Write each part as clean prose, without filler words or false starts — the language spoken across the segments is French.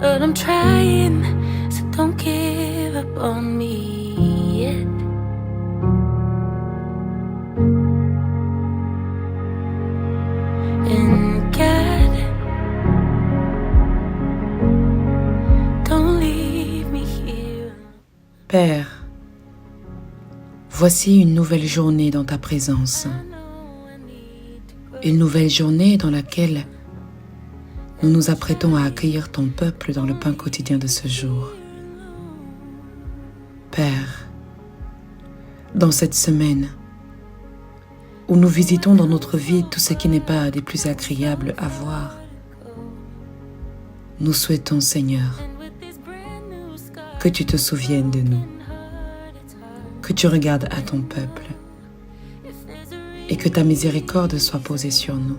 but I'm trying, so don't give up on me yet. And God, don't leave me here. Père, voici une nouvelle journée dans ta présence. Une nouvelle journée dans laquelle nous nous apprêtons à accueillir ton peuple dans le pain quotidien de ce jour. Père, dans cette semaine où nous visitons dans notre vie tout ce qui n'est pas des plus agréables à voir, nous souhaitons, Seigneur, que tu te souviennes de nous, que tu regardes à ton peuple et que ta miséricorde soit posée sur nous,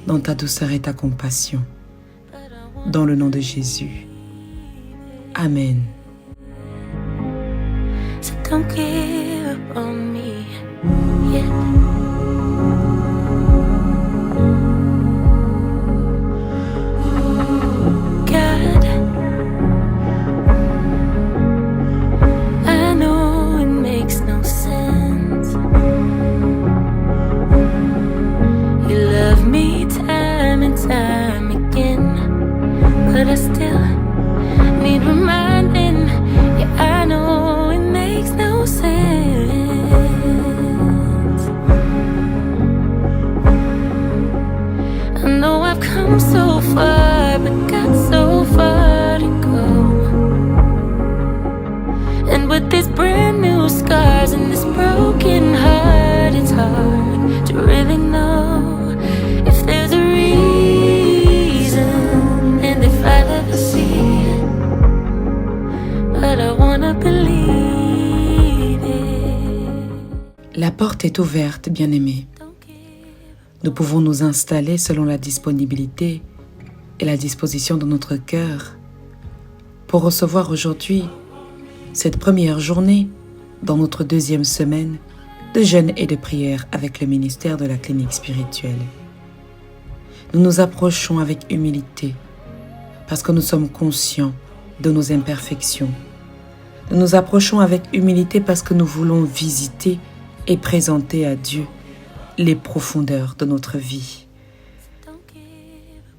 dans ta douceur et ta compassion, dans le nom de Jésus. Amen. So don't give up on me yet. God, I know it makes no sense. You love me time and time again, but I still need reminding. Yeah, I know it makes no sense. I know I've come so far, but got so far to go. And with these brand new scars and this broken heart, it's hard to really know if there's a reason and if I'll ever see it. But I wanna believe it. La porte est ouverte, bien-aimés. Nous pouvons nous installer selon la disponibilité et la disposition de notre cœur pour recevoir aujourd'hui cette première journée dans notre deuxième semaine de jeûne et de prière avec le ministère de la clinique spirituelle. Nous nous approchons avec humilité parce que nous sommes conscients de nos imperfections. Nous nous approchons avec humilité parce que nous voulons visiter et présenter à Dieu les profondeurs de notre vie.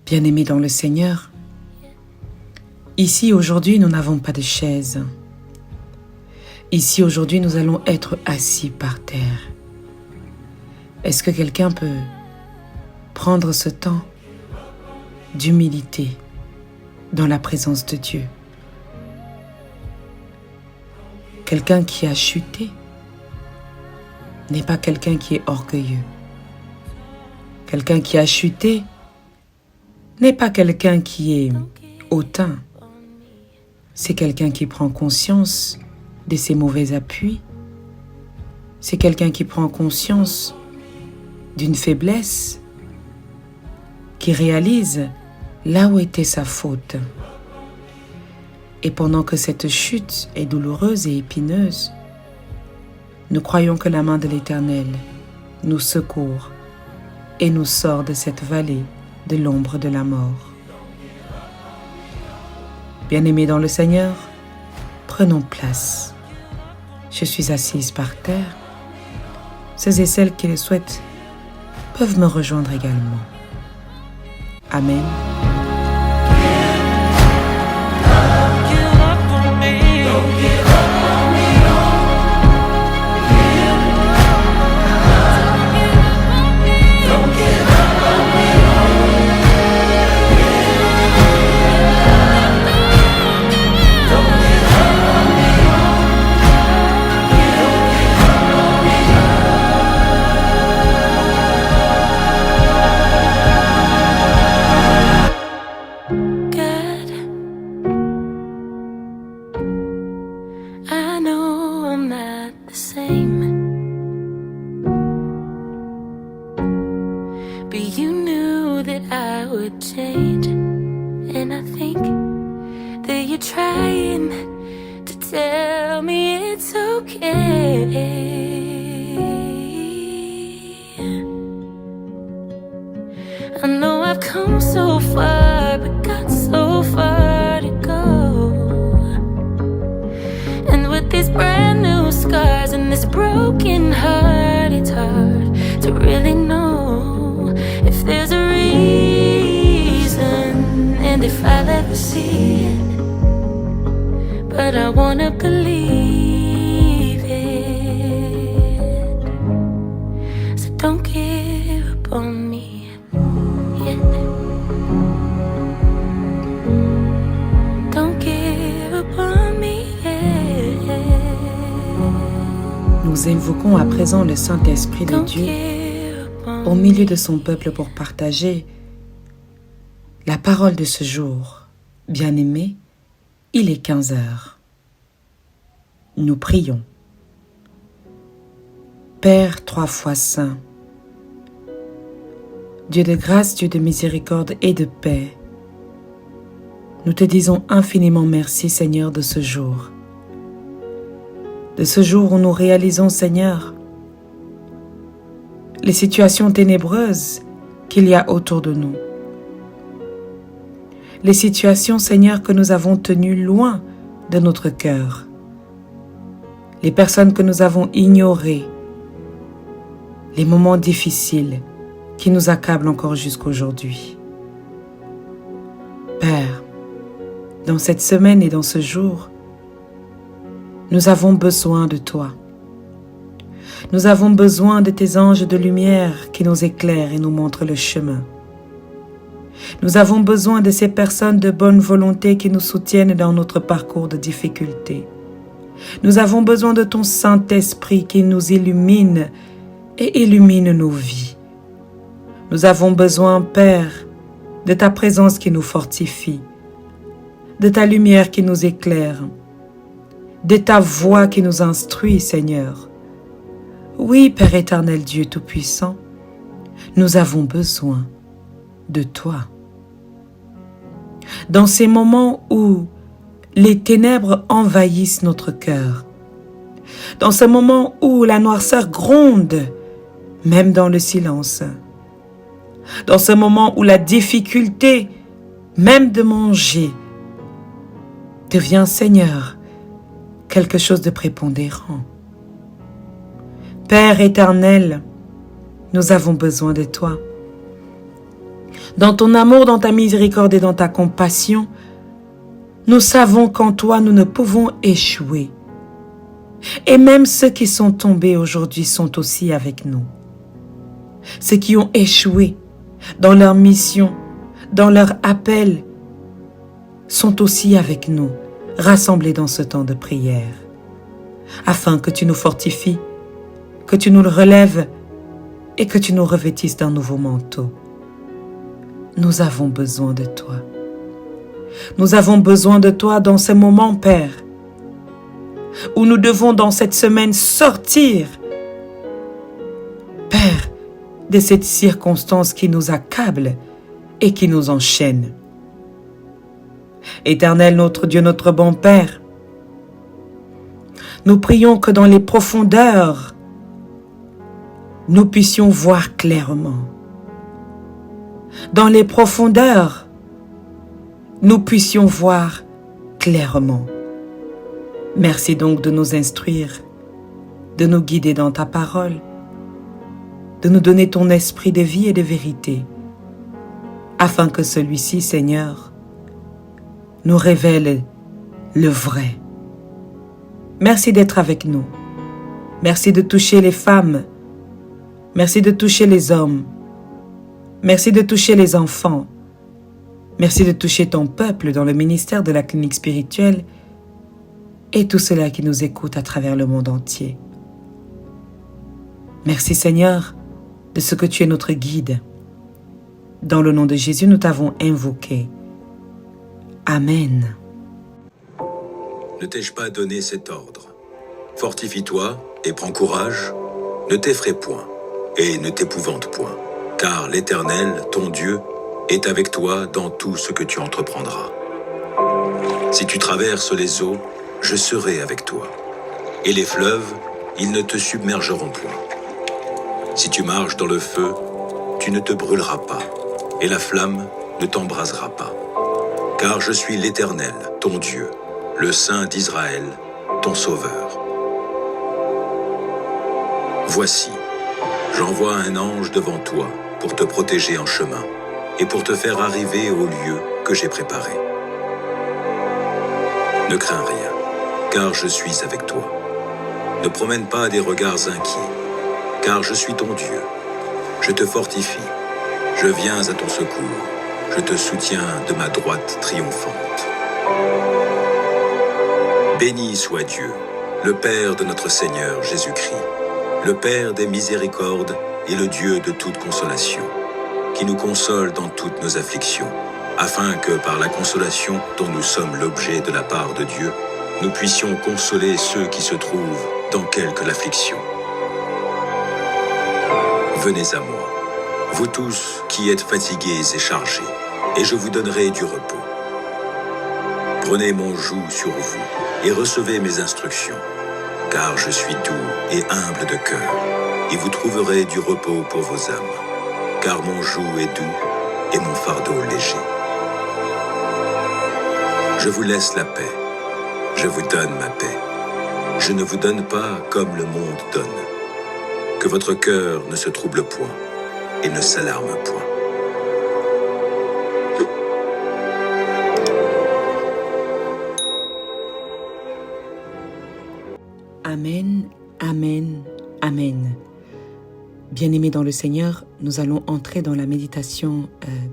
Bien-aimés dans le Seigneur, ici aujourd'hui nous n'avons pas de chaise. Ici aujourd'hui nous allons être assis par terre. Est-ce que quelqu'un peut prendre ce temps d'humilité dans la présence de Dieu? Quelqu'un qui a chuté n'est pas quelqu'un qui est orgueilleux. Quelqu'un qui a chuté n'est pas quelqu'un qui est hautain. C'est quelqu'un qui prend conscience de ses mauvais appuis. C'est quelqu'un qui prend conscience d'une faiblesse, qui réalise là où était sa faute. Et pendant que cette chute est douloureuse et épineuse, nous croyons que la main de l'Éternel nous secourt et nous sort de cette vallée de l'ombre de la mort. Bien-aimés dans le Seigneur, prenons place. Je suis assise par terre. Ceux et celles qui le souhaitent peuvent me rejoindre également. Amen. I know I'm not the same, but you knew that I would change. And I think that you're trying to tell me it's okay. I know I've come so far, but got so far broken heart, it's hard to really know if there's a reason and if I'll ever see it. But I wanna believe it. So don't give up on me yet. Don't give up on me yet. Nous invoquons à présent le Saint-Esprit de Dieu au milieu de son peuple pour partager la parole de ce jour. Bien-aimés, il est 15 heures. Nous prions. Père 3 fois saint, Dieu de grâce, Dieu de miséricorde et de paix, nous te disons infiniment merci, Seigneur, de ce jour. De ce jour où nous réalisons, Seigneur, les situations ténébreuses qu'il y a autour de nous. Les situations, Seigneur, que nous avons tenues loin de notre cœur. Les personnes que nous avons ignorées. Les moments difficiles qui nous accablent encore jusqu'aujourd'hui. Père, dans cette semaine et dans ce jour, nous avons besoin de toi. Nous avons besoin de tes anges de lumière qui nous éclairent et nous montrent le chemin. Nous avons besoin de ces personnes de bonne volonté qui nous soutiennent dans notre parcours de difficultés. Nous avons besoin de ton Saint-Esprit qui nous illumine et illumine nos vies. Nous avons besoin, Père, de ta présence qui nous fortifie, de ta lumière qui nous éclaire, de ta voix qui nous instruit, Seigneur. Oui, Père éternel, Dieu Tout-Puissant, nous avons besoin de toi. Dans ces moments où les ténèbres envahissent notre cœur, dans ce moment où la noirceur gronde, même dans le silence, dans ce moment où la difficulté, même de manger, devient, Seigneur, quelque chose de prépondérant. Père éternel, nous avons besoin de toi. Dans ton amour, dans ta miséricorde et dans ta compassion, nous savons qu'en toi nous ne pouvons échouer. Et même ceux qui sont tombés aujourd'hui sont aussi avec nous. Ceux qui ont échoué dans leur mission, dans leur appel, sont aussi avec nous, rassemblés dans ce temps de prière, afin que tu nous fortifies, que tu nous relèves et que tu nous revêtisses d'un nouveau manteau. Nous avons besoin de toi. Nous avons besoin de toi dans ce moment, Père, où nous devons dans cette semaine sortir, Père, de cette circonstance qui nous accable et qui nous enchaîne. Éternel, notre Dieu, notre bon Père, nous prions que dans les profondeurs, nous puissions voir clairement. Dans les profondeurs, nous puissions voir clairement. Merci donc de nous instruire, de nous guider dans ta parole, de nous donner ton esprit de vie et de vérité, afin que celui-ci, Seigneur, nous révèle le vrai. Merci d'être avec nous. Merci de toucher les femmes. Merci de toucher les hommes. Merci de toucher les enfants. Merci de toucher ton peuple dans le ministère de la clinique spirituelle et tous ceux-là qui nous écoutent à travers le monde entier. Merci Seigneur de ce que tu es notre guide. Dans le nom de Jésus, nous t'avons invoqué. Amen. Ne t'ai-je pas donné cet ordre? Fortifie-toi et prends courage, ne t'effraie point et ne t'épouvante point, car l'Éternel, ton Dieu, est avec toi dans tout ce que tu entreprendras. Si tu traverses les eaux, je serai avec toi, et les fleuves, ils ne te submergeront point. Si tu marches dans le feu, tu ne te brûleras pas, et la flamme ne t'embrasera pas. Car je suis l'Éternel, ton Dieu, le Saint d'Israël, ton Sauveur. Voici, j'envoie un ange devant toi pour te protéger en chemin et pour te faire arriver au lieu que j'ai préparé. Ne crains rien, car je suis avec toi. Ne promène pas des regards inquiets, car je suis ton Dieu. Je te fortifie, je viens à ton secours, je te soutiens de ma droite triomphante. Béni soit Dieu, le Père de notre Seigneur Jésus-Christ, le Père des miséricordes et le Dieu de toute consolation, qui nous console dans toutes nos afflictions, afin que par la consolation dont nous sommes l'objet de la part de Dieu, nous puissions consoler ceux qui se trouvent dans quelque affliction. Venez à moi, vous tous qui êtes fatigués et chargés, et je vous donnerai du repos. Prenez mon joug sur vous et recevez mes instructions, car je suis doux et humble de cœur, et vous trouverez du repos pour vos âmes, car mon joug est doux et mon fardeau léger. Je vous laisse la paix, je vous donne ma paix. Je ne vous donne pas comme le monde donne. Que votre cœur ne se trouble point et ne s'alarme point. Amen, amen, amen. Bien-aimés dans le Seigneur, nous allons entrer dans la méditation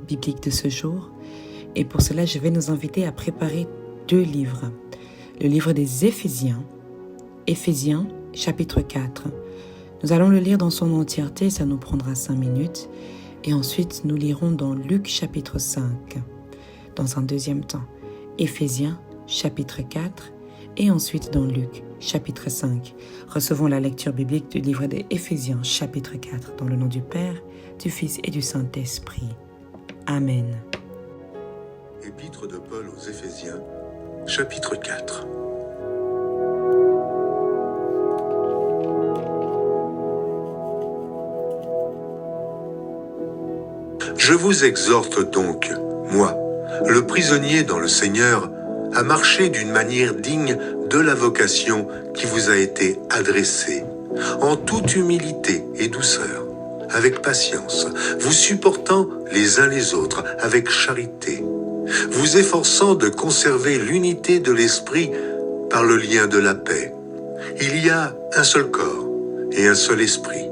biblique de ce jour. Et pour cela, je vais nous inviter à préparer 2 livres. Le livre des Éphésiens, Éphésiens chapitre 4. Nous allons le lire dans son entièreté, ça nous prendra 5 minutes. Et ensuite, nous lirons dans Luc chapitre 5, dans un deuxième temps. Éphésiens chapitre 4 et ensuite dans Luc chapitre 5. Recevons la lecture biblique du livre des Éphésiens chapitre 4 dans le nom du Père, du Fils et du Saint-Esprit. Amen. Épître de Paul aux Éphésiens, chapitre 4. Je vous exhorte donc, moi, le prisonnier dans le Seigneur, à marcher d'une manière digne de la vocation qui vous a été adressée, en toute humilité et douceur, avec patience, vous supportant les uns les autres avec charité, vous efforçant de conserver l'unité de l'esprit par le lien de la paix. Il y a un seul corps et un seul esprit,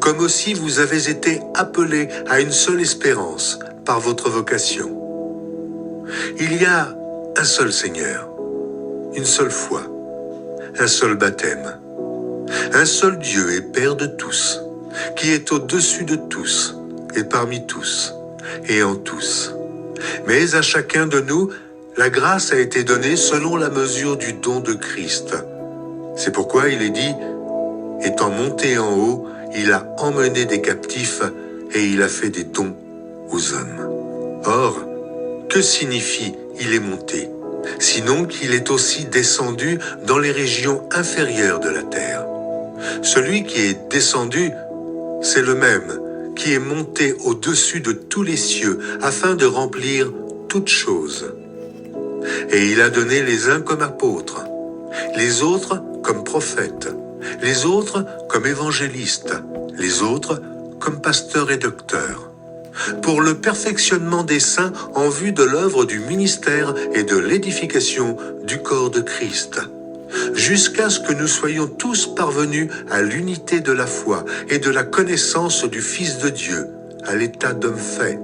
comme aussi vous avez été appelés à une seule espérance par votre vocation. Il y a un seul Seigneur, une seule foi, un seul baptême, un seul Dieu et Père de tous, qui est au-dessus de tous et parmi tous et en tous. Mais à chacun de nous, la grâce a été donnée selon la mesure du don de Christ. C'est pourquoi il est dit, étant monté en haut, il a emmené des captifs et il a fait des dons aux hommes. Or, que signifie « il est monté » sinon qu'il est aussi descendu dans les régions inférieures de la terre. Celui qui est descendu, c'est le même qui est monté au-dessus de tous les cieux afin de remplir toutes choses. Et il a donné les uns comme apôtres, les autres comme prophètes, les autres comme évangélistes, les autres comme pasteurs et docteurs, pour le perfectionnement des saints en vue de l'œuvre du ministère et de l'édification du corps de Christ, jusqu'à ce que nous soyons tous parvenus à l'unité de la foi et de la connaissance du Fils de Dieu, à l'état d'homme fait,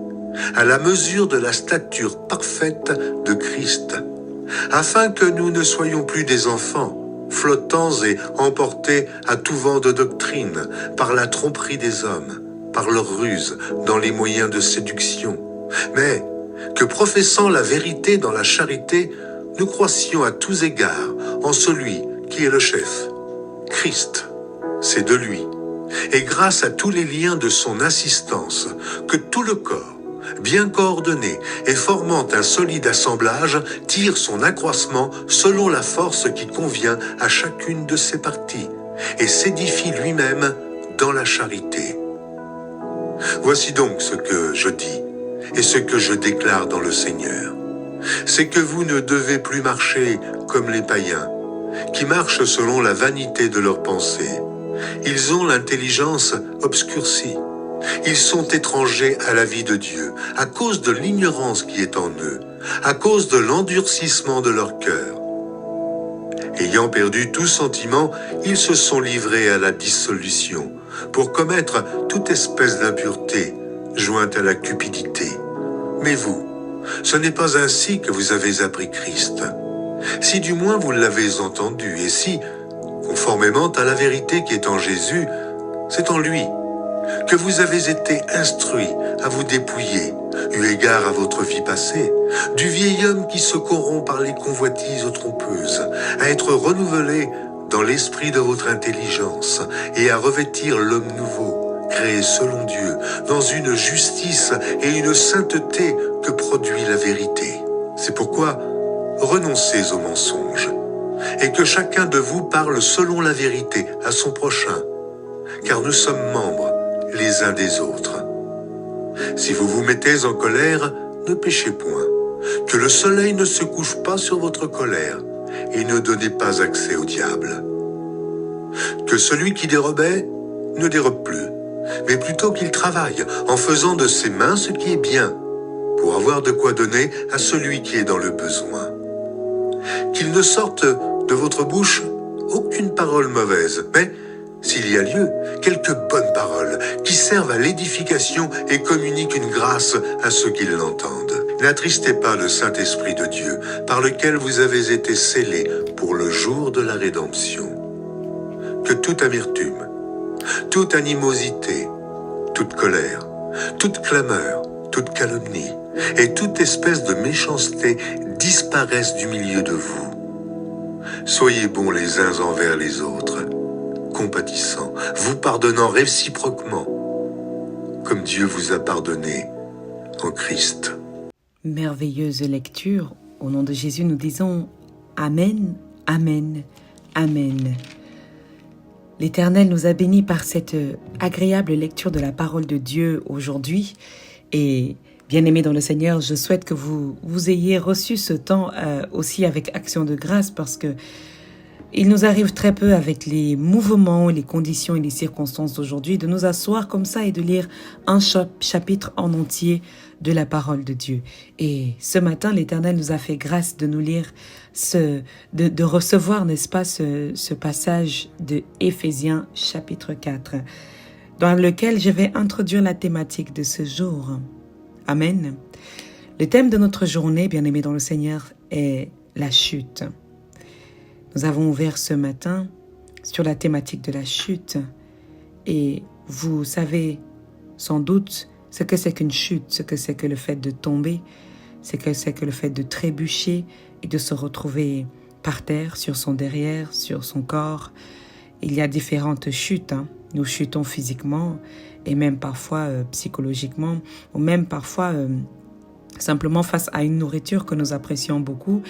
à la mesure de la stature parfaite de Christ, afin que nous ne soyons plus des enfants, flottants et emportés à tout vent de doctrine par la tromperie des hommes, par leur ruse dans les moyens de séduction, mais que professant la vérité dans la charité, nous croissions à tous égards en celui qui est le chef, Christ. C'est de lui, et grâce à tous les liens de son assistance, que tout le corps, bien coordonné et formant un solide assemblage, tire son accroissement selon la force qui convient à chacune de ses parties, et s'édifie lui-même dans la charité. Voici donc ce que je dis et ce que je déclare dans le Seigneur. C'est que vous ne devez plus marcher comme les païens, qui marchent selon la vanité de leurs pensées, Ils ont l'intelligence obscurcie. Ils sont étrangers à la vie de Dieu à cause de l'ignorance qui est en eux, à cause de l'endurcissement de leur cœur. Ayant perdu tout sentiment, ils se sont livrés à la dissolution pour commettre toute espèce d'impureté jointe à la cupidité. Mais vous, ce n'est pas ainsi que vous avez appris Christ. Si du moins vous l'avez entendu, et si, conformément à la vérité qui est en Jésus, c'est en lui que vous avez été instruits à vous dépouiller, eu égard à votre vie passée, du vieil homme qui se corrompt par les convoitises trompeuses, à être renouvelé dans l'esprit de votre intelligence et à revêtir l'homme nouveau, créé selon Dieu, dans une justice et une sainteté que produit la vérité. C'est pourquoi renoncez aux mensonges et que chacun de vous parle selon la vérité à son prochain, car nous sommes membres les uns des autres. Si vous vous mettez en colère, ne péchez point, que le soleil ne se couche pas sur votre colère, et ne donnez pas accès au diable. Que celui qui dérobait ne dérobe plus, mais plutôt qu'il travaille en faisant de ses mains ce qui est bien, pour avoir de quoi donner à celui qui est dans le besoin. Qu'il ne sorte de votre bouche aucune parole mauvaise, mais s'il y a lieu, quelques bonnes paroles qui servent à l'édification et communiquent une grâce à ceux qui l'entendent. N'attristez pas le Saint-Esprit de Dieu, par lequel vous avez été scellés pour le jour de la rédemption. Que toute amertume, toute animosité, toute colère, toute clameur, toute calomnie et toute espèce de méchanceté disparaissent du milieu de vous. Soyez bons les uns envers les autres, compatissant, vous pardonnant réciproquement, comme Dieu vous a pardonné en Christ. Merveilleuse lecture. Au nom de Jésus, nous disons Amen, Amen, Amen. L'Éternel nous a bénis par cette agréable lecture de la parole de Dieu aujourd'hui. Et bien-aimés dans le Seigneur, je souhaite que vous ayez reçu ce temps aussi avec action de grâce, parce que il nous arrive très peu, avec les mouvements, les conditions et les circonstances d'aujourd'hui, de nous asseoir comme ça et de lire un chapitre en entier de la parole de Dieu. Et ce matin, l'Éternel nous a fait grâce de nous lire, de recevoir, n'est-ce pas, ce passage de Éphésiens chapitre 4, dans lequel je vais introduire la thématique de ce jour. Amen. Le thème de notre journée, bien-aimés dans le Seigneur, est la chute. Nous avons ouvert ce matin sur la thématique de la chute, et vous savez sans doute ce que c'est qu'une chute, ce que c'est que le fait de tomber, ce que c'est que le fait de trébucher et de se retrouver par terre, sur son derrière, sur son corps. Il y a différentes chutes. Nous chutons physiquement et même parfois psychologiquement, ou même parfois simplement face à une nourriture que nous apprécions beaucoup.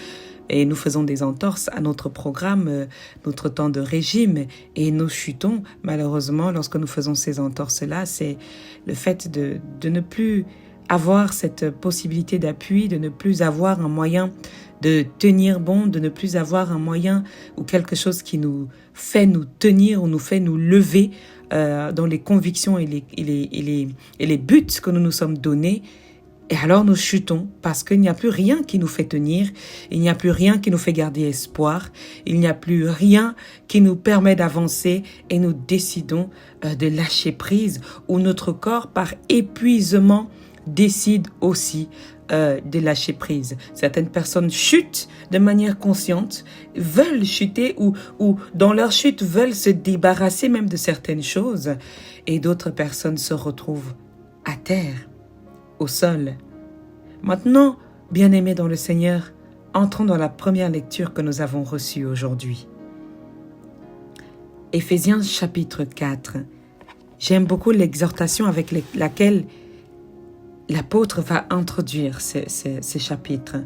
Et nous faisons des entorses à notre programme, notre temps de régime, et nous chutons. Malheureusement, lorsque nous faisons ces entorses-là, c'est le fait de ne plus avoir cette possibilité d'appui, de ne plus avoir un moyen de tenir bon, de ne plus avoir un moyen ou quelque chose qui nous fait nous tenir ou nous fait nous lever dans les convictions et les buts que nous nous sommes donnés. Et alors nous chutons parce qu'il n'y a plus rien qui nous fait tenir, il n'y a plus rien qui nous fait garder espoir, il n'y a plus rien qui nous permet d'avancer, et nous décidons de lâcher prise, ou notre corps par épuisement décide aussi de lâcher prise. Certaines personnes chutent de manière consciente, veulent chuter ou dans leur chute veulent se débarrasser même de certaines choses, et d'autres personnes se retrouvent à terre, au sol. Maintenant, bien-aimés dans le Seigneur, entrons dans la première lecture que nous avons reçue aujourd'hui. Éphésiens chapitre 4. J'aime beaucoup l'exhortation avec laquelle l'apôtre va introduire ce chapitre.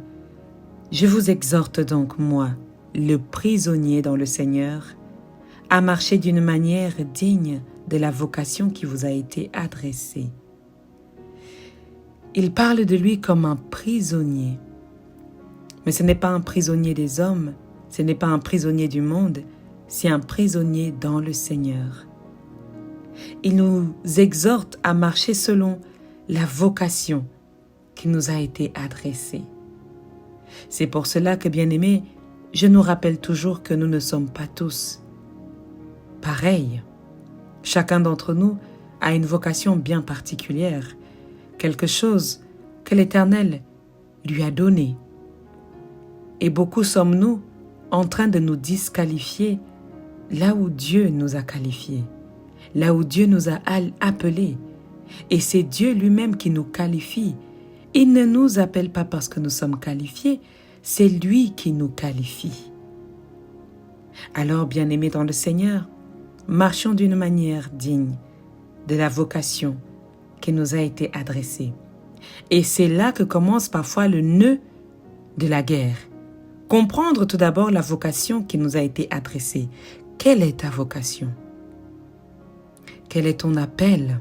Je vous exhorte donc, moi, le prisonnier dans le Seigneur, à marcher d'une manière digne de la vocation qui vous a été adressée. Il parle de lui comme un prisonnier. Mais ce n'est pas un prisonnier des hommes, ce n'est pas un prisonnier du monde, c'est un prisonnier dans le Seigneur. Il nous exhorte à marcher selon la vocation qui nous a été adressée. C'est pour cela que, bien-aimés, je nous rappelle toujours que nous ne sommes pas tous pareils. Chacun d'entre nous a une vocation bien particulière, quelque chose que l'Éternel lui a donné. Et beaucoup sommes-nous en train de nous disqualifier là où Dieu nous a qualifiés, là où Dieu nous a appelés. Et c'est Dieu lui-même qui nous qualifie. Il ne nous appelle pas parce que nous sommes qualifiés, c'est lui qui nous qualifie. Alors, bien-aimés dans le Seigneur, marchons d'une manière digne de la vocation qui nous a été adressée. Et c'est là que commence parfois le nœud de la guerre. Comprendre tout d'abord la vocation qui nous a été adressée. Quelle est ta vocation? Quel est ton appel?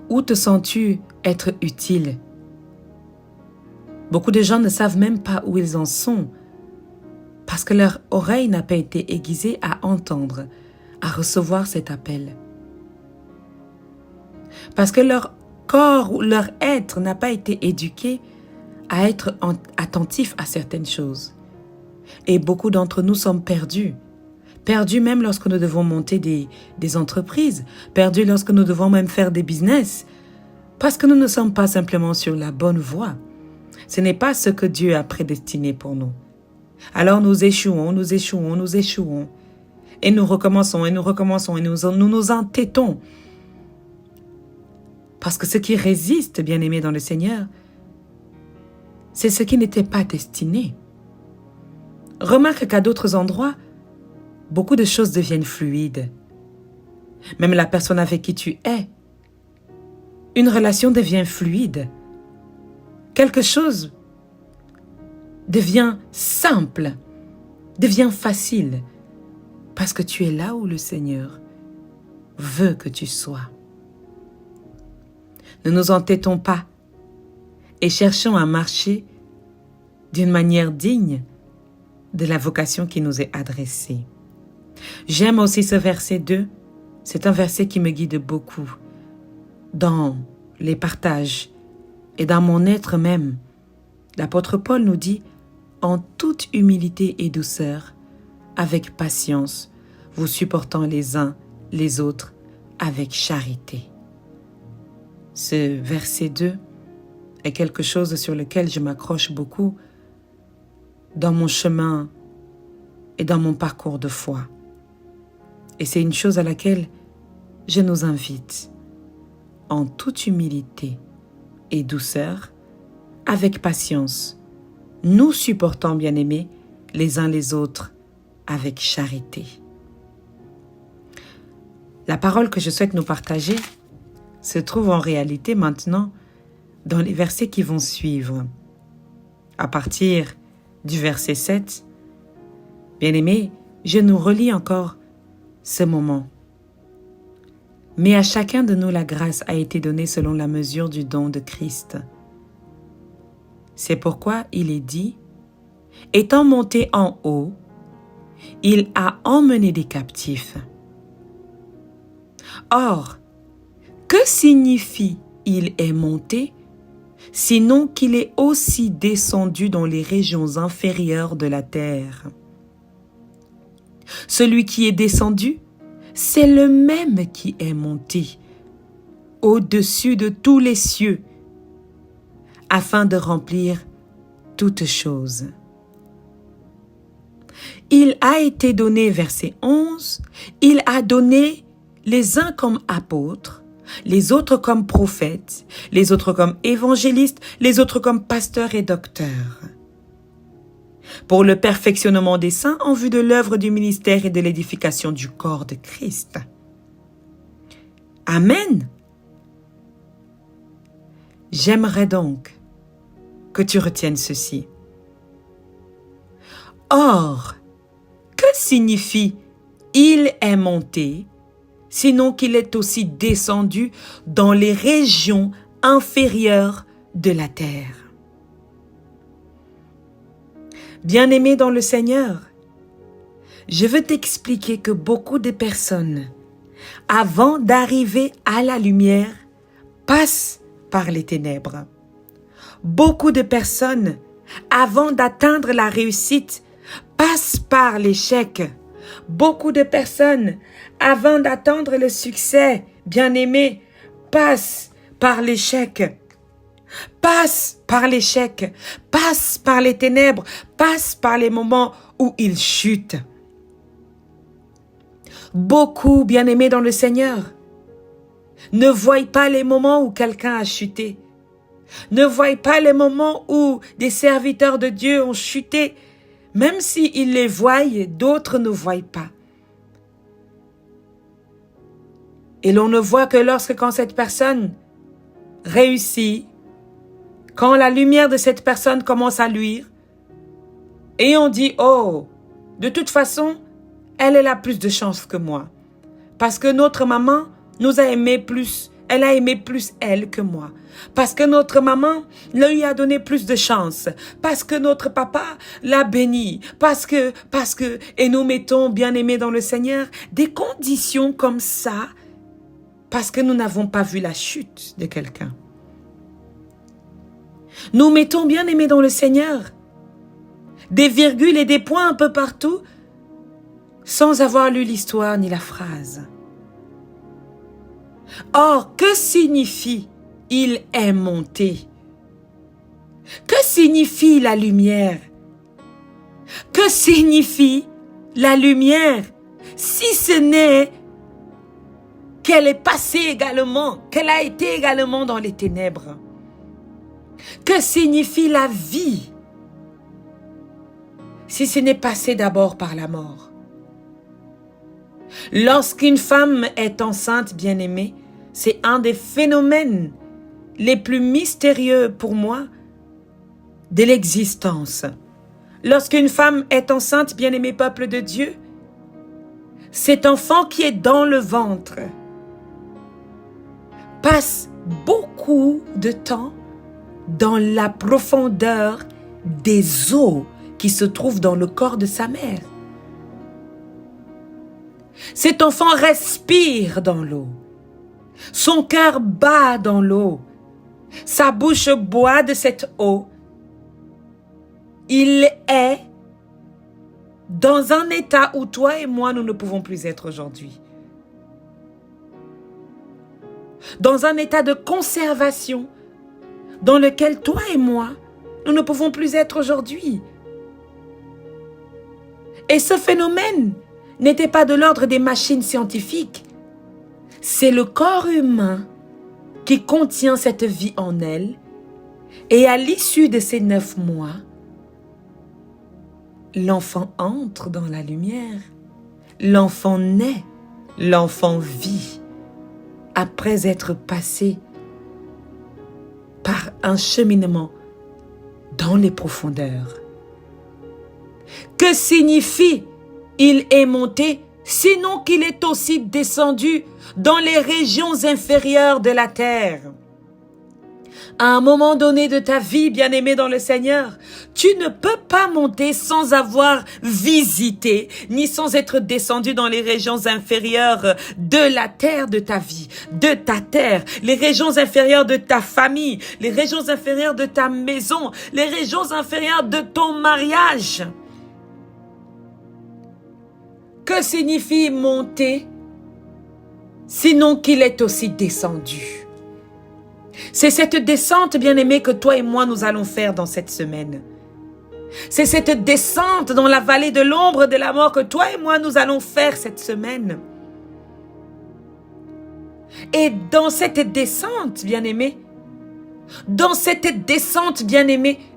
Où te sens-tu être utile? Beaucoup de gens ne savent même pas où ils en sont parce que leur oreille n'a pas été aiguisée à entendre, à recevoir cet appel. Parce que leur corps ou leur être n'a pas été éduqué à être attentif à certaines choses. Et beaucoup d'entre nous sommes perdus. Perdus même lorsque nous devons monter des entreprises, perdus lorsque nous devons même faire des business, parce que nous ne sommes pas simplement sur la bonne voie. Ce n'est pas ce que Dieu a prédestiné pour nous. Alors nous échouons, nous échouons, nous échouons. Et nous recommençons, et nous recommençons, et nous nous entêtons. Parce que ce qui résiste, bien-aimés dans le Seigneur, c'est ce qui n'était pas destiné. Remarque qu'à d'autres endroits, beaucoup de choses deviennent fluides. Même la personne avec qui tu es, une relation devient fluide. Quelque chose devient simple, devient facile, parce que tu es là où le Seigneur veut que tu sois. Ne nous entêtons pas et cherchons à marcher d'une manière digne de la vocation qui nous est adressée. J'aime aussi ce verset 2. C'est un verset qui me guide beaucoup dans les partages et dans mon être même. L'apôtre Paul nous dit « En toute humilité et douceur, avec patience, vous supportant les uns les autres avec charité. » Ce verset 2 est quelque chose sur lequel je m'accroche beaucoup dans mon chemin et dans mon parcours de foi. Et c'est une chose à laquelle je nous invite, en toute humilité et douceur, avec patience, nous supportons, bien-aimés, les uns les autres avec charité. La parole que je souhaite nous partager se trouve en réalité maintenant dans les versets qui vont suivre. À partir du verset 7, bien-aimés, je nous relis encore ce moment. Mais à chacun de nous la grâce a été donnée selon la mesure du don de Christ. C'est pourquoi il est dit, étant monté en haut, il a emmené des captifs. Or, que signifie il est monté, sinon qu'il est aussi descendu dans les régions inférieures de la terre? Celui qui est descendu, c'est le même qui est monté au-dessus de tous les cieux, afin de remplir toutes choses. Il a été donné, verset 11, il a donné les uns comme apôtres, les autres comme prophètes, les autres comme évangélistes, les autres comme pasteurs et docteurs, pour le perfectionnement des saints en vue de l'œuvre du ministère et de l'édification du corps de Christ. Amen. J'aimerais donc que tu retiennes ceci. Or, que signifie « il est monté » sinon qu'il est aussi descendu dans les régions inférieures de la terre? Bien-aimé dans le Seigneur, je veux t'expliquer que beaucoup de personnes avant d'arriver à la lumière, passe par les ténèbres. Beaucoup de personnes, avant d'atteindre la réussite, passent par l'échec. Beaucoup de personnes, avant d'atteindre le succès, bien-aimés, passent par l'échec. Passent par l'échec, passent par les ténèbres, passent par les moments où ils chutent. Beaucoup, bien-aimés dans le Seigneur, ne voient pas les moments où quelqu'un a chuté. Ne voient pas les moments où des serviteurs de Dieu ont chuté. Même s'ils les voient, d'autres ne voient pas. Et l'on ne voit que quand cette personne réussit, quand la lumière de cette personne commence à luire, et on dit, oh, de toute façon, elle a plus de chance que moi. Parce que notre maman nous a aimé plus, elle a aimé plus elle que moi. Parce que notre maman lui a donné plus de chance. Parce que notre papa l'a béni. Parce que, et nous mettons, bien aimés dans le Seigneur, des conditions comme ça, parce que nous n'avons pas vu la chute de quelqu'un. Nous mettons, bien aimés dans le Seigneur, des virgules et des points un peu partout, sans avoir lu l'histoire ni la phrase. Or, que signifie « il est monté » ? Que signifie la lumière ? Que signifie la lumière si ce n'est qu'elle est passée également, qu'elle a été également dans les ténèbres ? Que signifie la vie si ce n'est passé d'abord par la mort? Lorsqu'une femme est enceinte, bien-aimée, c'est un des phénomènes les plus mystérieux pour moi de l'existence. Lorsqu'une femme est enceinte, bien-aimé peuple de Dieu, cet enfant qui est dans le ventre passe beaucoup de temps dans la profondeur des eaux qui se trouvent dans le corps de sa mère. Cet enfant respire dans l'eau. Son cœur bat dans l'eau. Sa bouche boit de cette eau. Il est dans un état où toi et moi, nous ne pouvons plus être aujourd'hui. Dans un état de conservation dans lequel toi et moi, nous ne pouvons plus être aujourd'hui. Et ce phénomène n'était pas de l'ordre des machines scientifiques. C'est le corps humain qui contient cette vie en elle. Et à l'issue de ces 9 mois, l'enfant entre dans la lumière. L'enfant naît. L'enfant vit. Après être passé par un cheminement dans les profondeurs. Que signifie « il est monté » sinon qu'il est aussi descendu dans les régions inférieures de la terre? À un moment donné de ta vie, bien-aimé dans le Seigneur, tu ne peux pas monter sans avoir visité, ni sans être descendu dans les régions inférieures de la terre de ta vie, de ta terre, les régions inférieures de ta famille, les régions inférieures de ta maison, les régions inférieures de ton mariage. Que signifie monter, sinon qu'il est aussi descendu? C'est cette descente, bien-aimée, que toi et moi, nous allons faire dans cette semaine. C'est cette descente dans la vallée de l'ombre de la mort que toi et moi, nous allons faire cette semaine. Et dans cette descente, bien-aimée,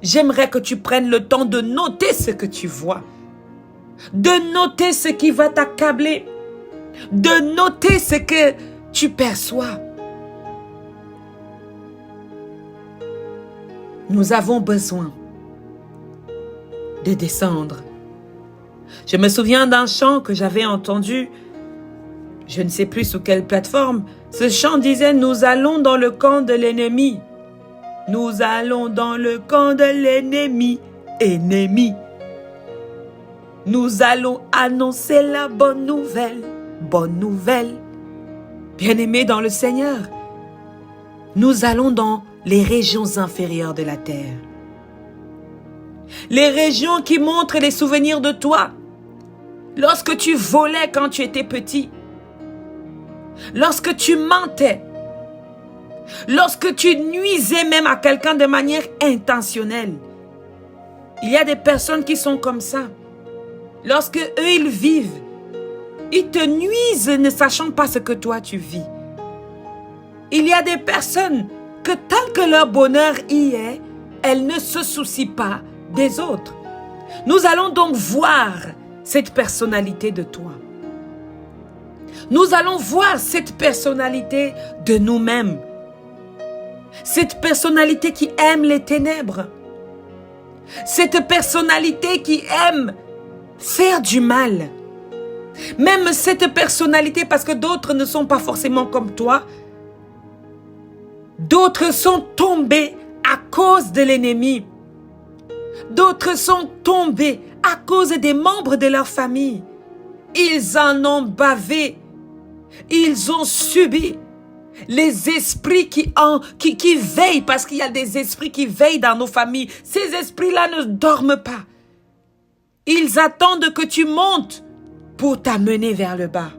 j'aimerais que tu prennes le temps de noter ce que tu vois, de noter ce qui va t'accabler, de noter ce que tu perçois. Nous avons besoin de descendre. Je me souviens d'un chant que j'avais entendu, je ne sais plus sur quelle plateforme. Ce chant disait « Nous allons dans le camp de l'ennemi. Nous allons dans le camp de l'ennemi. Ennemi. Nous allons annoncer la bonne nouvelle. Bonne nouvelle. Bien-aimés dans le Seigneur, nous allons dans les régions inférieures de la terre. Les régions qui montrent les souvenirs de toi. Lorsque tu volais quand tu étais petit. Lorsque tu mentais. Lorsque tu nuisais même à quelqu'un de manière intentionnelle. Il y a des personnes qui sont comme ça. Lorsque eux, ils vivent, ils te nuisent ne sachant pas ce que toi tu vis. Il y a des personnes que tant que leur bonheur y est, elles ne se soucient pas des autres. Nous allons donc voir cette personnalité de toi. Nous allons voir cette personnalité de nous-mêmes. Cette personnalité qui aime les ténèbres. Cette personnalité qui aime faire du mal. Même cette personnalité, parce que d'autres ne sont pas forcément comme toi. D'autres sont tombés à cause de l'ennemi. D'autres sont tombés à cause des membres de leur famille. Ils en ont bavé. Ils ont subi. Les esprits qui veillent, parce qu'il y a des esprits qui veillent dans nos familles. Ces esprits-là ne dorment pas. Ils attendent que tu montes pour t'amener vers le bas.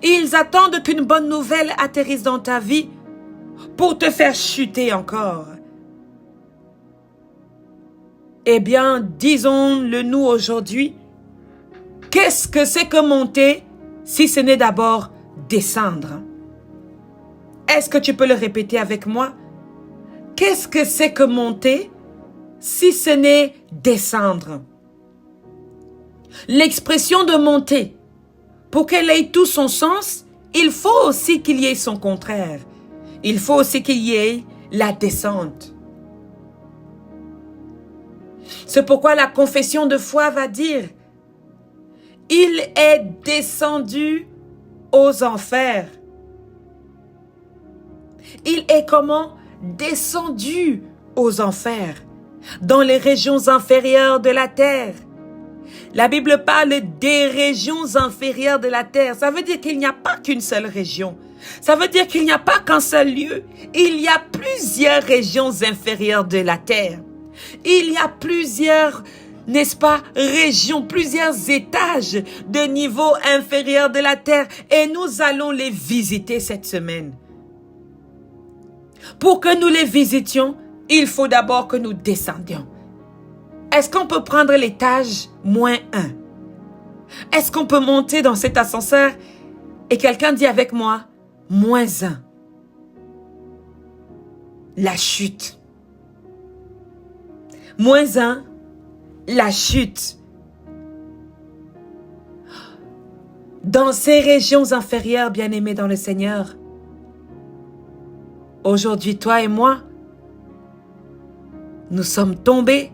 Ils attendent qu'une bonne nouvelle atterrisse dans ta vie pour te faire chuter encore. Eh bien, disons-le nous aujourd'hui, qu'est-ce que c'est que monter si ce n'est d'abord descendre? Est-ce que tu peux le répéter avec moi? Qu'est-ce que c'est que monter si ce n'est descendre? L'expression de monter, pour qu'elle ait tout son sens, il faut aussi qu'il y ait son contraire. Il faut aussi qu'il y ait la descente. C'est pourquoi la confession de foi va dire « Il est descendu aux enfers ». Il est comment? Descendu aux enfers, dans les régions inférieures de la terre. La Bible parle des régions inférieures de la terre. Ça veut dire qu'il n'y a pas qu'une seule région. Ça veut dire qu'il n'y a pas qu'un seul lieu. Il y a plusieurs régions inférieures de la terre. Il y a plusieurs, n'est-ce pas, régions, plusieurs étages de niveau inférieur de la terre. Et nous allons les visiter cette semaine. Pour que nous les visitions, il faut d'abord que nous descendions. Est-ce qu'on peut prendre l'étage -1? Est-ce qu'on peut monter dans cet ascenseur et quelqu'un dit avec moi -1? La chute. -1, la chute. Dans ces régions inférieures, bien-aimés dans le Seigneur, aujourd'hui, toi et moi, nous sommes tombés.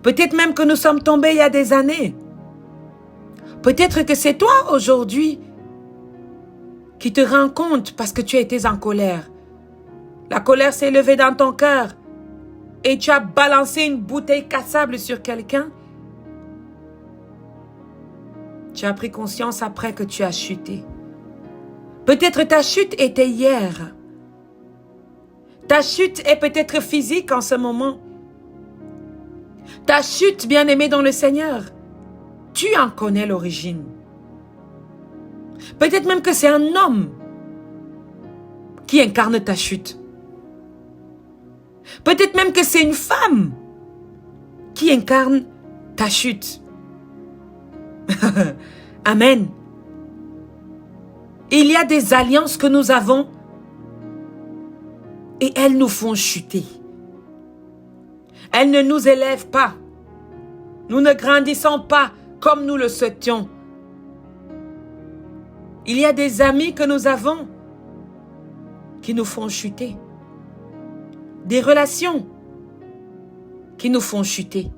Peut-être même que nous sommes tombés il y a des années. Peut-être que c'est toi aujourd'hui qui te rends compte parce que tu étais en colère. La colère s'est levée dans ton cœur et tu as balancé une bouteille cassable sur quelqu'un. Tu as pris conscience après que tu as chuté. Peut-être ta chute était hier. Ta chute est peut-être physique en ce moment. Ta chute, bien-aimée dans le Seigneur, tu en connais l'origine. Peut-être même que c'est un homme qui incarne ta chute. Peut-être même que c'est une femme qui incarne ta chute. Amen. Il y a des alliances que nous avons et elles nous font chuter. Elles ne nous élèvent pas. Nous ne grandissons pas comme nous le souhaitions. Il y a des amis que nous avons qui nous font chuter. Des relations qui nous font chuter.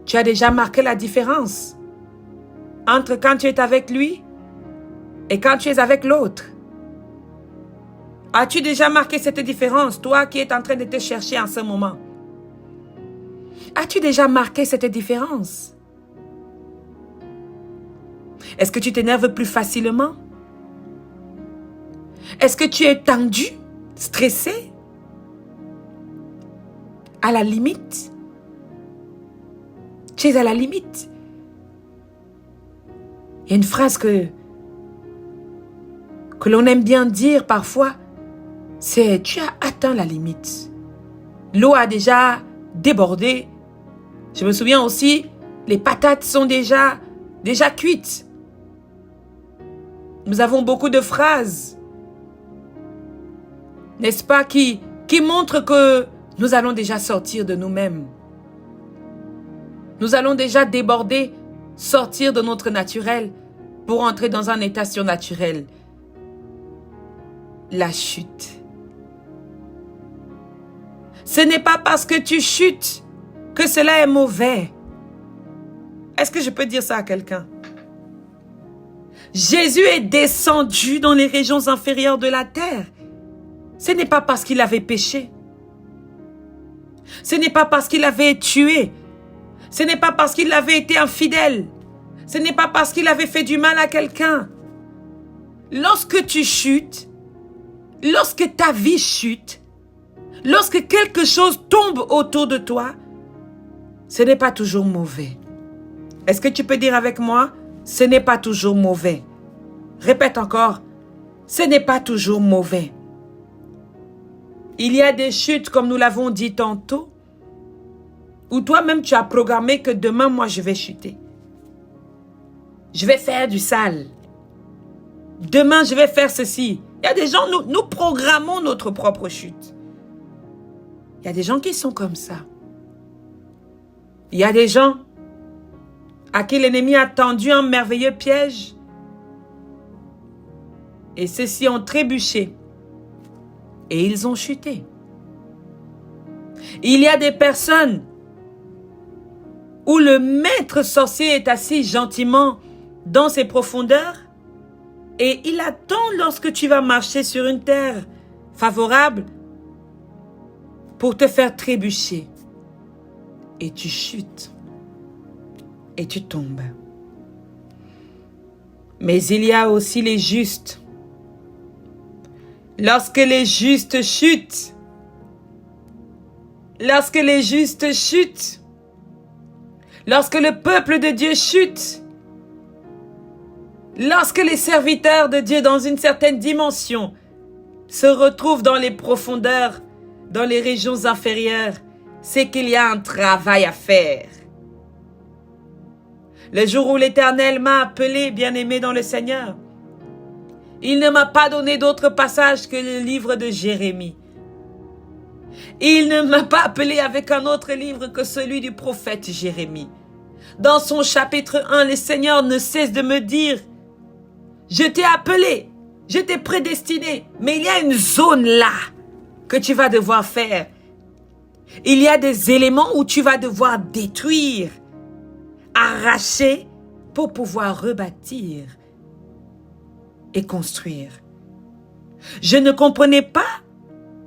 Tu as déjà marqué la différence entre quand tu es avec lui et quand tu es avec l'autre. As-tu déjà marqué cette différence, toi qui es en train de te chercher en ce moment? As-tu déjà marqué cette différence? Est-ce que tu t'énerves plus facilement? Est-ce que tu es tendu, stressé? À la limite? Tu es à la limite. Il y a une phrase que l'on aime bien dire parfois, c'est « tu as atteint la limite ». L'eau a déjà débordé. Je me souviens aussi, les patates sont déjà cuites. Nous avons beaucoup de phrases, n'est-ce pas, qui montrent que nous allons déjà sortir de nous-mêmes. Nous allons déjà déborder, sortir de notre naturel pour entrer dans un état surnaturel. La chute. Ce n'est pas parce que tu chutes que cela est mauvais. Est-ce que je peux dire ça à quelqu'un? Jésus est descendu dans les régions inférieures de la terre. Ce n'est pas parce qu'il avait péché. Ce n'est pas parce qu'il avait tué. Ce n'est pas parce qu'il avait été infidèle. Ce n'est pas parce qu'il avait fait du mal à quelqu'un. Lorsque tu chutes, lorsque ta vie chute, lorsque quelque chose tombe autour de toi, ce n'est pas toujours mauvais. Est-ce que tu peux dire avec moi? Ce n'est pas toujours mauvais. Répète encore. Ce n'est pas toujours mauvais. Il y a des chutes, comme nous l'avons dit tantôt, où toi-même tu as programmé que demain, moi, je vais chuter. Je vais faire du sale. Demain, je vais faire ceci. Il y a des gens, nous programmons notre propre chute. Il y a des gens qui sont comme ça. Il y a des gens à qui l'ennemi a tendu un merveilleux piège. Et ceux-ci ont trébuché. Et ils ont chuté. Il y a des personnes où le maître sorcier est assis gentiment dans ses profondeurs et il attend lorsque tu vas marcher sur une terre favorable pour te faire trébucher. Et tu chutes. Et tu tombes. Mais il y a aussi les justes. Lorsque les justes chutent, lorsque les justes chutent, lorsque le peuple de Dieu chute, lorsque les serviteurs de Dieu dans une certaine dimension se retrouvent dans les profondeurs, dans les régions inférieures, c'est qu'il y a un travail à faire. Le jour où l'Éternel m'a appelé, bien-aimé dans le Seigneur, il ne m'a pas donné d'autre passage que le livre de Jérémie. Il ne m'a pas appelé avec un autre livre que celui du prophète Jérémie. Dans son chapitre 1, le Seigneur ne cesse de me dire, je t'ai appelé, je t'ai prédestiné, mais il y a une zone là que tu vas devoir faire. Il y a des éléments où tu vas devoir détruire, arracher pour pouvoir rebâtir et construire. Je ne comprenais pas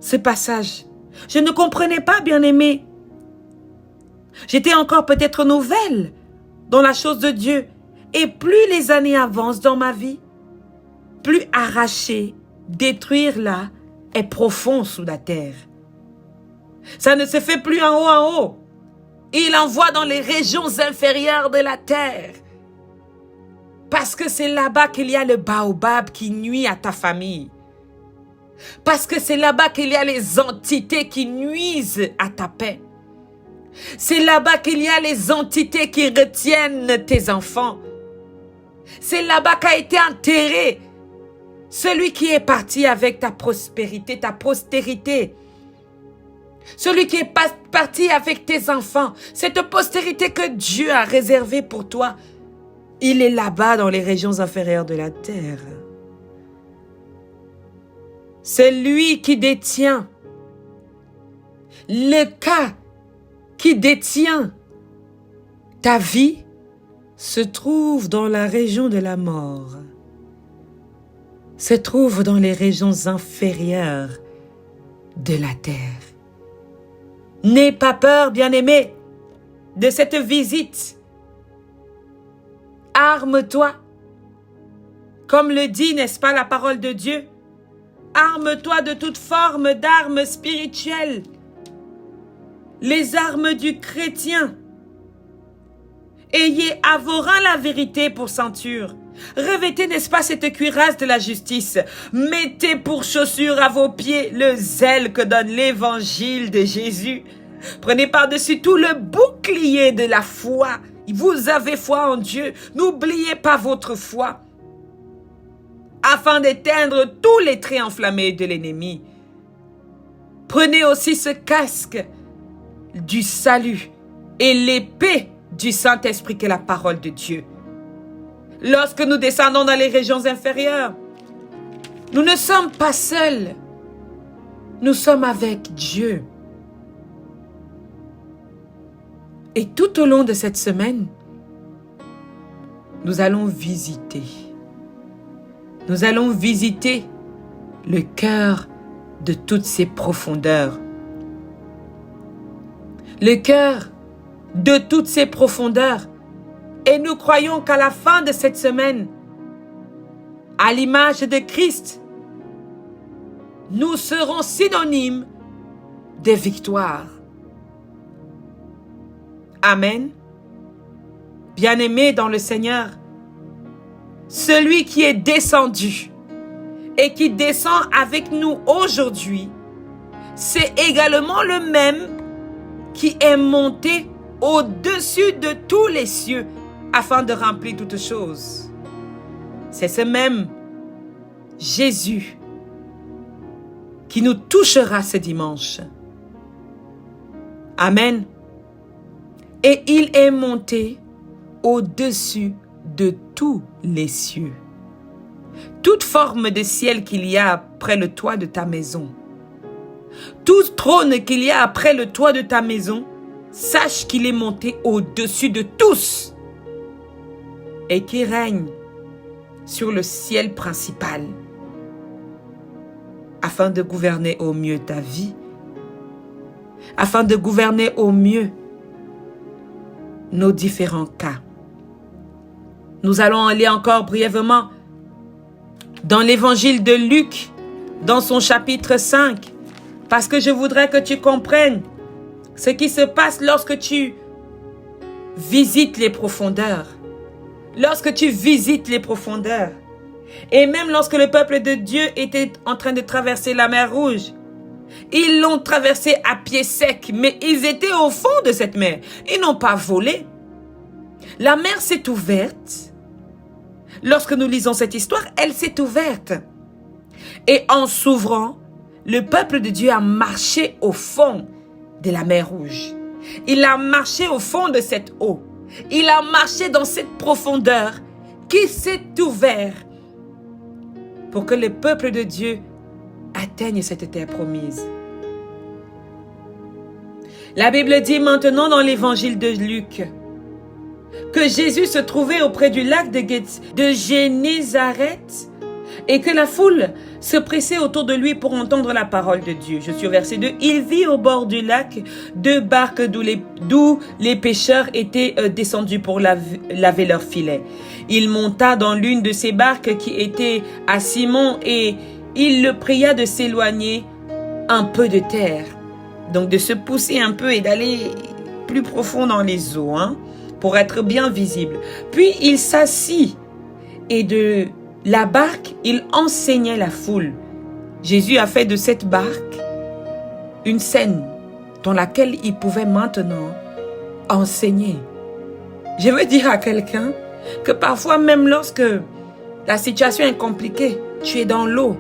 ce passage. Je ne comprenais pas, bien-aimé. J'étais encore peut-être nouvelle dans la chose de Dieu. Et plus les années avancent dans ma vie, plus arracher, détruire là, est profond sous la terre. Ça ne se fait plus en haut. Il envoie dans les régions inférieures de la terre. Parce que c'est là-bas qu'il y a le baobab qui nuit à ta famille. Parce que c'est là-bas qu'il y a les entités qui nuisent à ta paix. C'est là-bas qu'il y a les entités qui retiennent tes enfants. C'est là-bas qu'a été enterré celui qui est parti avec ta prospérité, ta postérité. Celui qui est parti avec tes enfants. Cette postérité que Dieu a réservée pour toi. Il est là-bas dans les régions inférieures de la terre. C'est lui qui détient le cas qui détient ta vie se trouve dans la région de la mort, se trouve dans les régions inférieures de la terre. N'aie pas peur, bien-aimé, de cette visite. Arme-toi Comme le dit, n'est-ce pas, la parole de Dieu? Arme-toi de toute forme d'armes spirituelles. Les armes du chrétien. Ayez à vos reins la vérité pour ceinture. Revêtez, n'est-ce pas, cette cuirasse de la justice. Mettez pour chaussure à vos pieds le zèle que donne l'évangile de Jésus. Prenez par-dessus tout le bouclier de la foi. Vous avez foi en Dieu. N'oubliez pas votre foi. Afin d'éteindre tous les traits enflammés de l'ennemi. Prenez aussi ce casque du salut et l'épée du Saint-Esprit qu'est la parole de Dieu. Lorsque nous descendons dans les régions inférieures, nous ne sommes pas seuls. Nous sommes avec Dieu. Et tout au long de cette semaine, nous allons visiter. Nous allons visiter le cœur de toutes ces profondeurs. Le cœur de toutes ces profondeurs. Et nous croyons qu'à la fin de cette semaine, à l'image de Christ, nous serons synonymes de victoire. Amen. Bien-aimés dans le Seigneur, celui qui est descendu et qui descend avec nous aujourd'hui, c'est également le même qui est monté au-dessus de tous les cieux afin de remplir toutes choses. C'est ce même Jésus qui nous touchera ce dimanche. Amen. Et il est monté au-dessus de tous les cieux. Toute forme de ciel qu'il y a après le toit de ta maison, tout trône qu'il y a après le toit de ta maison, sache qu'il est monté au-dessus de tous et qu'il règne sur le ciel principal afin de gouverner au mieux ta vie, afin de gouverner au mieux nos différents cas. Nous allons aller encore brièvement dans l'évangile de Luc, dans son chapitre 5, parce que je voudrais que tu comprennes ce qui se passe lorsque tu visites les profondeurs. Lorsque tu visites les profondeurs. Et même lorsque le peuple de Dieu était en train de traverser la mer Rouge, ils l'ont traversée à pied sec, mais ils étaient au fond de cette mer. Ils n'ont pas volé. La mer s'est ouverte. Lorsque nous lisons cette histoire, elle s'est ouverte. Et en s'ouvrant, le peuple de Dieu a marché au fond de la mer Rouge. Il a marché au fond de cette eau. Il a marché dans cette profondeur qui s'est ouverte pour que le peuple de Dieu atteigne cette terre promise. La Bible dit maintenant dans l'évangile de Luc que Jésus se trouvait auprès du lac de Génézareth et que la foule se pressait autour de lui pour entendre la parole de Dieu. Je suis au verset 2. Il vit au bord du lac 2 barques d'où les pêcheurs étaient descendus pour laver leurs filets. Il monta dans l'une de ces barques qui était à Simon et il le pria de s'éloigner un peu de terre. Donc de se pousser un peu et d'aller plus profond dans les eaux, pour être bien visible. Puis il s'assit et de la barque, il enseignait la foule. Jésus a fait de cette barque une scène dans laquelle il pouvait maintenant enseigner. Je veux dire à quelqu'un que parfois, même lorsque la situation est compliquée, tu es dans l'eau.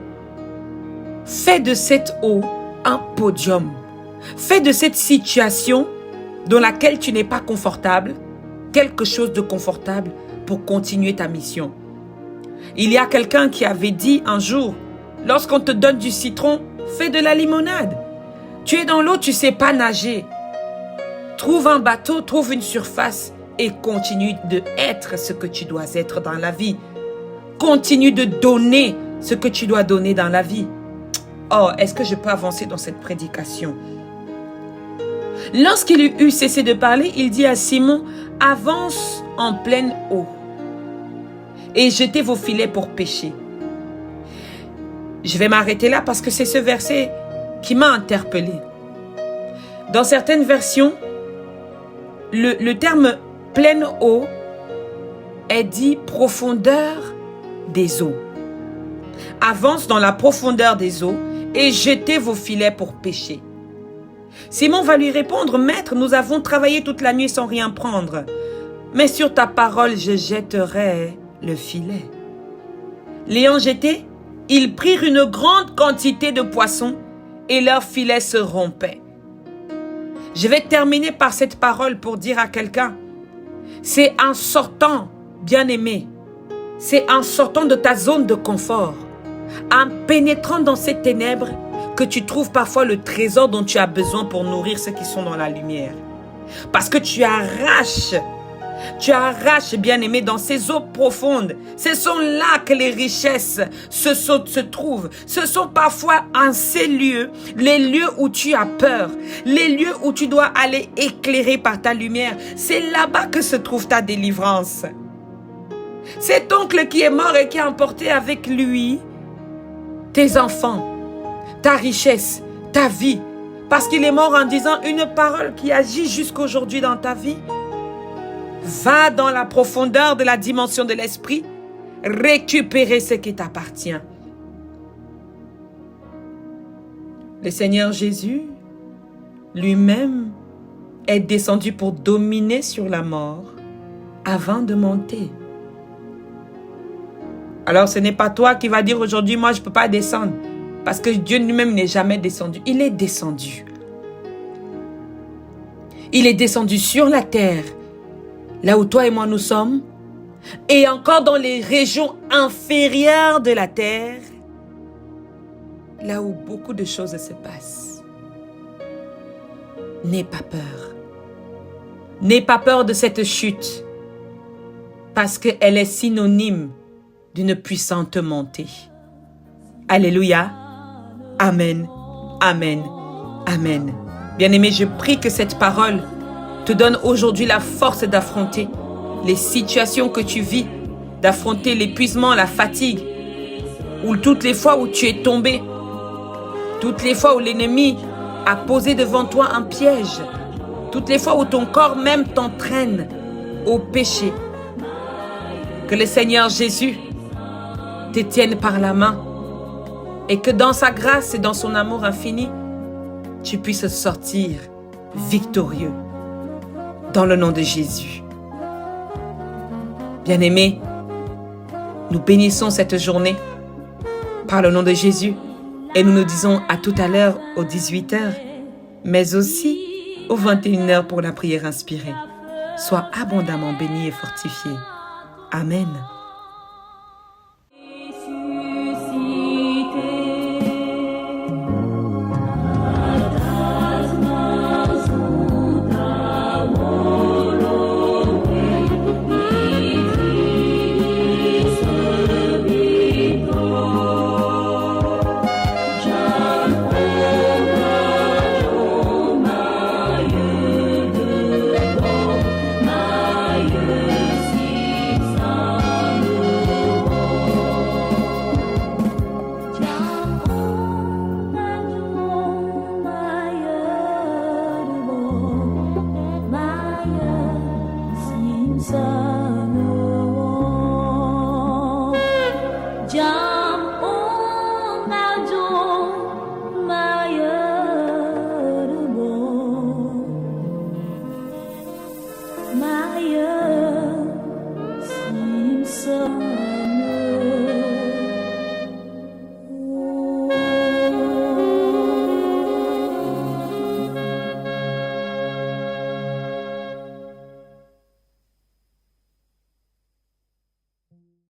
Fais de cette eau un podium. Fais de cette situation dans laquelle tu n'es pas confortable, quelque chose de confortable pour continuer ta mission. Il y a quelqu'un qui avait dit un jour, lorsqu'on te donne du citron, fais de la limonade. Tu es dans l'eau, tu ne sais pas nager. Trouve un bateau, trouve une surface et continue de être ce que tu dois être dans la vie. Continue de donner ce que tu dois donner dans la vie. Oh, est-ce que je peux avancer dans cette prédication? Lorsqu'il eut cessé de parler, il dit à Simon, avance en pleine eau et jetez vos filets pour pêcher. Je vais m'arrêter là parce que c'est ce verset qui m'a interpellé. Dans certaines versions, le terme pleine eau est dit profondeur des eaux. Avance dans la profondeur des eaux et jetez vos filets pour pêcher. Simon va lui répondre, Maître, nous avons travaillé toute la nuit sans rien prendre, mais sur ta parole je jetterai le filet. L'ayant jeté, ils prirent une grande quantité de poissons et leur filet se rompait. Je vais terminer par cette parole pour dire à quelqu'un, c'est en sortant, bien-aimé, c'est en sortant de ta zone de confort, en pénétrant dans ces ténèbres que tu trouves parfois le trésor dont tu as besoin pour nourrir ceux qui sont dans la lumière. Parce que tu arraches, bien-aimé, dans ces eaux profondes. Ce sont là que les richesses se trouvent. Ce sont parfois en ces lieux, les lieux où tu as peur, les lieux où tu dois aller éclairer par ta lumière. C'est là-bas que se trouve ta délivrance. Cet oncle qui est mort et qui a emporté avec lui tes enfants, ta richesse, ta vie, parce qu'il est mort en disant une parole qui agit jusqu'aujourd'hui dans ta vie. Va dans la profondeur de la dimension de l'esprit, récupérer ce qui t'appartient. Le Seigneur Jésus, lui-même, est descendu pour dominer sur la mort avant de monter. Alors ce n'est pas toi qui vas dire aujourd'hui, moi je ne peux pas descendre. Parce que Dieu lui-même n'est jamais descendu. Il est descendu. Il est descendu sur la terre, là où toi et moi nous sommes, et encore dans les régions inférieures de la terre, là où beaucoup de choses se passent. N'aie pas peur. N'aie pas peur de cette chute, parce qu'elle est synonyme d'une puissante montée. Alléluia. Amen, amen, amen. Bien-aimé, je prie que cette parole te donne aujourd'hui la force d'affronter les situations que tu vis, d'affronter l'épuisement, la fatigue, ou toutes les fois où tu es tombé, toutes les fois où l'ennemi a posé devant toi un piège, toutes les fois où ton corps même t'entraîne au péché. Que le Seigneur Jésus te tienne par la main, et que dans sa grâce et dans son amour infini, tu puisses sortir victorieux dans le nom de Jésus. Bien-aimés, nous bénissons cette journée par le nom de Jésus et nous nous disons à tout à l'heure aux 18h, mais aussi aux 21h pour la prière inspirée. Sois abondamment béni et fortifié. Amen.